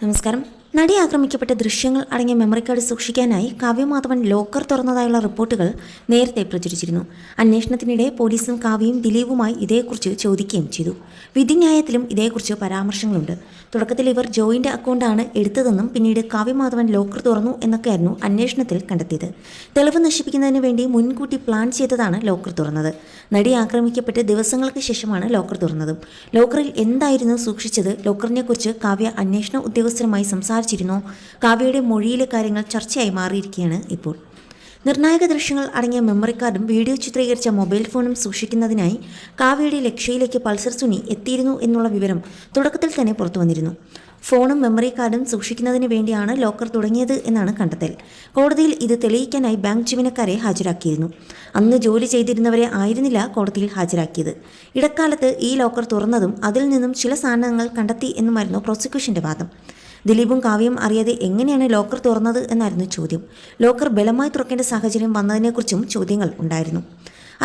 നമസ്കാരം. നടി ആക്രമിക്കപ്പെട്ട ദൃശ്യങ്ങൾ അടങ്ങിയ മെമ്മറി കാർഡ് സൂക്ഷിക്കാനായി കാവ്യമാധവൻ ലോക്കർ തുറന്നതായുള്ള റിപ്പോർട്ടുകൾ നേരത്തെ പ്രചരിച്ചിരുന്നു. അന്വേഷണത്തിനിടെ പോലീസും കാവ്യയും ദിലീപുമായി ഇതേക്കുറിച്ച് ചോദിക്കുകയും ചെയ്തു. വിധിന്യായത്തിലും ഇതേക്കുറിച്ച് പരാമർശങ്ങളുണ്ട്. തുടക്കത്തിൽ ഇവർ ജോയിന്റ് അക്കൗണ്ടാണ് എടുത്തതെന്നും പിന്നീട് കാവ്യമാധവൻ ലോക്കർ തുറന്നു എന്നൊക്കെയായിരുന്നു അന്വേഷണത്തിൽ കണ്ടെത്തിയത്. തെളിവ് നശിപ്പിക്കുന്നതിന് വേണ്ടി മുൻകൂട്ടി പ്ലാൻ ചെയ്തതാണ് ലോക്കർ തുറന്നത്. നടി ആക്രമിക്കപ്പെട്ട് ദിവസങ്ങൾക്ക് ശേഷമാണ് ലോക്കർ തുറന്നതും. ലോക്കറിൽ എന്തായിരുന്നു സൂക്ഷിച്ചത്? ലോക്കറിനെക്കുറിച്ച് കാവ്യ അന്വേഷണ ഉദ്യോഗസ്ഥരുമായി സംസാരിച്ചിരുന്നു. കാവ്യയുടെ മൊഴിയിലെ കാര്യങ്ങൾ ചർച്ചയായി മാറിയിരിക്കുകയാണ് ഇപ്പോൾ. നിർണായക ദൃശ്യങ്ങൾ അടങ്ങിയ മെമ്മറി കാർഡും വീഡിയോ ചിത്രീകരിച്ച മൊബൈൽ ഫോണും സൂക്ഷിക്കുന്നതിനായി കാവ്യയുടെ ലക്ഷ്യയിലേക്ക് പൾസർ സുനി എത്തിയിരുന്നു എന്നുള്ള വിവരം തുടക്കത്തിൽ തന്നെ പുറത്തു വന്നിരുന്നു. ഫോണും മെമ്മറി കാർഡും സൂക്ഷിക്കുന്നതിന് വേണ്ടിയാണ് ലോക്കർ തുടങ്ങിയത് എന്നാണ് കണ്ടെത്തൽ. കോടതിയിൽ ഇത് തെളിയിക്കാനായി ബാങ്ക് ജീവനക്കാരെ ഹാജരാക്കിയിരുന്നു. അന്ന് ജോലി ചെയ്തിരുന്നവരെ ആയിരുന്നില്ല കോടതിയിൽ ഹാജരാക്കിയത്. ഇടക്കാലത്ത് ഈ ലോക്കർ തുറന്നതും അതിൽ നിന്നും ചില സാധനങ്ങൾ കണ്ടെത്തി എന്നുമായിരുന്നു പ്രോസിക്യൂഷന്റെ വാദം. ദിലീപും കാവ്യയും അറിയാതെ എങ്ങനെയാണ് ലോക്കർ തുറന്നത് എന്നായിരുന്നു ചോദ്യം. ലോക്കർ ബലമായി തുറക്കേണ്ട സാഹചര്യം വന്നതിനെക്കുറിച്ചും ചോദ്യങ്ങൾ ഉണ്ടായിരുന്നു.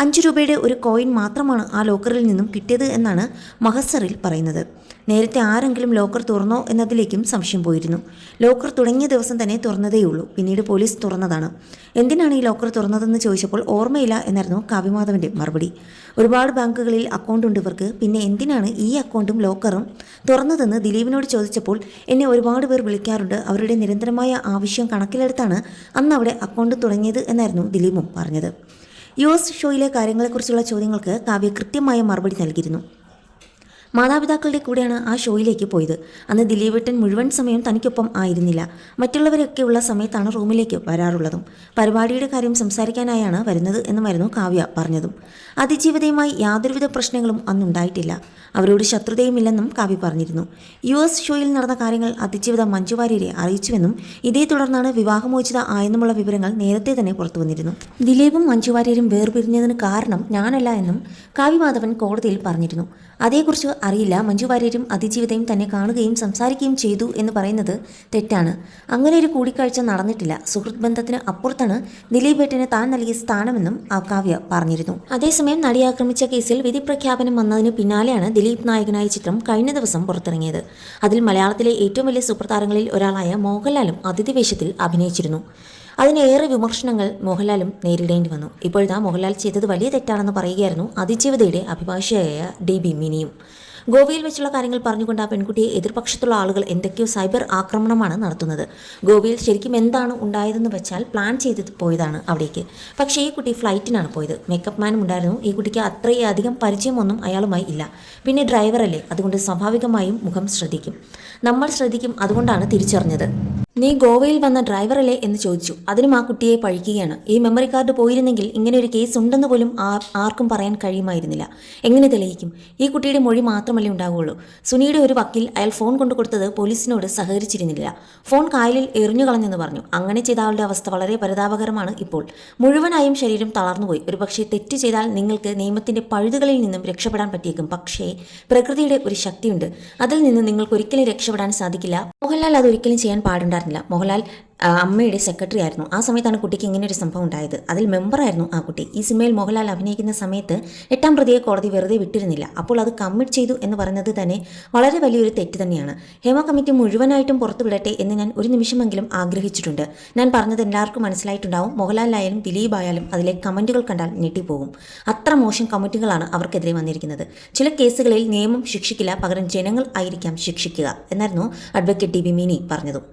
5 രൂപയുടെ ഒരു കോയിൻ മാത്രമാണ് ആ ലോക്കറിൽ നിന്നും കിട്ടിയത് എന്നാണ് മഹസറിൽ പറയുന്നത്. നേരത്തെ ആരെങ്കിലും ലോക്കർ തുറന്നോ എന്നതിലേക്കും സംശയം പോയിരുന്നു. ലോക്കർ തുടങ്ങിയ ദിവസം തന്നെ തുറന്നതേയുള്ളൂ. പിന്നീട് പോലീസ് തുറന്നതാണ്. എന്തിനാണ് ഈ ലോക്കർ തുറന്നതെന്ന് ചോദിച്ചപ്പോൾ ഓർമ്മയില്ല എന്നായിരുന്നു കാവ്യമാധവന്റെ മറുപടി. ഒരുപാട് ബാങ്കുകളിൽ അക്കൗണ്ട് ഉണ്ട് ഇവർക്ക്, പിന്നെ എന്തിനാണ് ഈ അക്കൗണ്ടും ലോക്കറും തുറന്നതെന്ന് ദിലീപിനോട് ചോദിച്ചപ്പോൾ എന്നെ ഒരുപാട് പേർ വിളിക്കാറുണ്ട്, അവരുടെ നിരന്തരമായ ആവശ്യം കണക്കിലെടുത്താണ് അന്ന് അവിടെ അക്കൗണ്ട് തുടങ്ങിയത് എന്നായിരുന്നു ദിലീപും പറഞ്ഞത്. US ഷോയിലെ കാര്യങ്ങളെക്കുറിച്ചുള്ള ചോദ്യങ്ങൾക്ക് കാവ്യ കൃത്യമായ മറുപടി നൽകിയിരുന്നു. മാതാപിതാക്കളുടെ കൂടെയാണ് ആ ഷോയിലേക്ക് പോയത്. അന്ന് ദിലീപേട്ടൻ മുഴുവൻ സമയം തനിക്കൊപ്പം ആയിരുന്നില്ല. മറ്റുള്ളവരൊക്കെയുള്ള സമയത്താണ് റൂമിലേക്ക് വരാറുള്ളതും. പരിപാടിയുടെ കാര്യം സംസാരിക്കാനായാണ് വരുന്നത് എന്നുമായിരുന്നു കാവ്യ പറഞ്ഞതും. അതിജീവിതയുമായി യാതൊരുവിധ പ്രശ്നങ്ങളും അന്നുണ്ടായിട്ടില്ല. അവരോട് ശത്രുതയുമില്ലെന്നും കാവ്യ പറഞ്ഞിരുന്നു. US ഷോയിൽ നടന്ന കാര്യങ്ങൾ അതിജീവിത മഞ്ജു വാര്യരെ അറിയിച്ചുവെന്നും ഇതേ തുടർന്നാണ് വിവാഹമോചിത ആയെന്നുമുള്ള വിവരങ്ങൾ നേരത്തെ തന്നെ പുറത്തു വന്നിരുന്നു. ദിലീപും മഞ്ജു വാര്യരും വേർപിരിഞ്ഞതിന് കാരണം ഞാനല്ല എന്നും കാവ്യമാധവൻ കോടതിയിൽ പറഞ്ഞിരുന്നു. അതേക്കുറിച്ച് അറിയില്ല, മഞ്ജു വാര്യരും അതിജീവിതയും തന്നെ കാണുകയും സംസാരിക്കുകയും ചെയ്തു എന്ന് പറയുന്നത് തെറ്റാണ്. അങ്ങനെ ഒരു കൂടിക്കാഴ്ച നടന്നിട്ടില്ല. സുഹൃത്ത് ബന്ധത്തിന് അപ്പുറത്താണ് ദിലീപേട്ടന് താൻ നൽകിയ സ്ഥാനമെന്നും കാവ്യ പറഞ്ഞിരുന്നു. അതേസമയം നടി ആക്രമിച്ച കേസിൽ വിധി പ്രഖ്യാപനം വന്നതിന് പിന്നാലെയാണ് ദിലീപ് നായകനായ ചിത്രം കഴിഞ്ഞ ദിവസം പുറത്തിറങ്ങിയത്. അതിൽ മലയാളത്തിലെ ഏറ്റവും വലിയ സൂപ്പർ താരങ്ങളിൽ ഒരാളായ മോഹൻലാലും അതിഥി വേഷത്തിൽ അഭിനയിച്ചിരുന്നു. അതിനേറെ വിമർശനങ്ങൾ മോഹൻലാലും നേരിടേണ്ടി വന്നു. ഇപ്പോഴത്തെ മോഹൻലാൽ ചെയ്തത് വലിയ തെറ്റാണെന്ന് പറയുകയായിരുന്നു അതിജീവിതയുടെ അഭിഭാഷകയായ DB മിനിയും. ഗോവയിൽ വെച്ചുള്ള കാര്യങ്ങൾ പറഞ്ഞുകൊണ്ട് ആ പെൺകുട്ടിയെ എതിർപക്ഷത്തുള്ള ആളുകൾ എന്തൊക്കെയോ സൈബർ ആക്രമണമാണ് നടത്തുന്നത്. ഗോവയിൽ ശരിക്കും എന്താണ് ഉണ്ടായതെന്ന് വെച്ചാൽ പ്ലാൻ ചെയ്ത് പോയതാണ് അവിടേക്ക്. പക്ഷേ ഈ കുട്ടി ഫ്ലൈറ്റിനാണ് പോയത്. മേക്കപ്പ് മാനും ഉണ്ടായിരുന്നു. ഈ കുട്ടിക്ക് അത്രയധികം പരിചയമൊന്നും അയാളുമായി ഇല്ല. പിന്നെ ഡ്രൈവറല്ലേ, അതുകൊണ്ട് സ്വാഭാവികമായും മുഖം ശ്രദ്ധിക്കും. നമ്മൾ ശ്രദ്ധിക്കും. അതുകൊണ്ടാണ് തിരിച്ചറിഞ്ഞത്. നീ ഗോവയിൽ വന്ന ഡ്രൈവറല്ലേ എന്ന് ചോദിച്ചു. അതിനും ആ കുട്ടിയെ പഴിക്കുകയാണ്. ഈ മെമ്മറി കാർഡ് പോയിരുന്നെങ്കിൽ ഇങ്ങനെ ഒരു കേസ് ഉണ്ടെന്ന് പോലും ആർക്കും പറയാൻ കഴിയുമായിരുന്നില്ല. എങ്ങനെ തെളിയിക്കും? ഈ കുട്ടിയുടെ മൊഴി മാത്രമല്ലേ ഉണ്ടാവുകയുള്ളൂ. സുനിയുടെ ഒരു വക്കീൽ അയാൾ ഫോൺ കൊണ്ടു കൊടുത്തത് പോലീസിനോട് സഹകരിച്ചിരുന്നില്ല. ഫോൺ കായലിൽ എറിഞ്ഞു കളഞ്ഞെന്ന് പറഞ്ഞു. അങ്ങനെ ചെയ്ത ആളുടെ അവസ്ഥ വളരെ പരിതാപകരമാണ് ഇപ്പോൾ. മുഴുവനായും ശരീരം തളർന്നുപോയി. ഒരു പക്ഷേ തെറ്റ് ചെയ്താൽ നിങ്ങൾക്ക് നിയമത്തിന്റെ പഴുതുകളിൽ നിന്നും രക്ഷപ്പെടാൻ പറ്റിയേക്കും. പക്ഷേ പ്രകൃതിയുടെ ഒരു ശക്തിയുണ്ട്. അതിൽ നിന്ന് നിങ്ങൾക്ക് ഒരിക്കലും രക്ഷപ്പെടാൻ സാധിക്കില്ല. മോഹൻലാൽ അതൊരിക്കലും ചെയ്യാൻ പാടുണ്ടായിരുന്നില്ല. മോഹൻലാൽ അമ്മയുടെ സെക്രട്ടറി ആയിരുന്നു. ആ സമയത്താണ് കുട്ടിക്ക് ഇങ്ങനെ ഒരു സംഭവം ഉണ്ടായത്. അതിൽ മെമ്പറായിരുന്നു ആ കുട്ടി. ഈ സിനിമയിൽ മോഹൻലാൽ അഭിനയിക്കുന്ന സമയത്ത് 8ാം പ്രതിയെ കോടതി വെറുതെ വിട്ടിരുന്നില്ല. അപ്പോൾ അത് കമ്മിറ്റ് ചെയ്തു എന്ന് പറയുന്നത് തന്നെ വളരെ വലിയൊരു തെറ്റ് തന്നെയാണ്. ഹേമ കമ്മിറ്റി മുഴുവനായിട്ടും പുറത്തുവിടട്ടെ എന്ന് ഞാൻ ഒരു നിമിഷമെങ്കിലും ആഗ്രഹിച്ചിട്ടുണ്ട്. ഞാൻ പറഞ്ഞത് എല്ലാവർക്കും മനസ്സിലായിട്ടുണ്ടാവും. മോഹൻലാലായാലും ദിലീപ് ആയാലും അതിലെ കമന്റുകൾ കണ്ടാൽ ഞെട്ടിപ്പോകും. അത്ര മോശം കമന്റുകളാണ് അവർക്കെതിരെ വന്നിരിക്കുന്നത്. ചില കേസുകളിൽ നിയമം ശിക്ഷിക്കില്ല, പകരം ജനങ്ങൾ ആയിരിക്കാം ശിക്ഷിക്കുക എന്നായിരുന്നു അഡ്വക്കേറ്റ് DB മിനി പറഞ്ഞതും.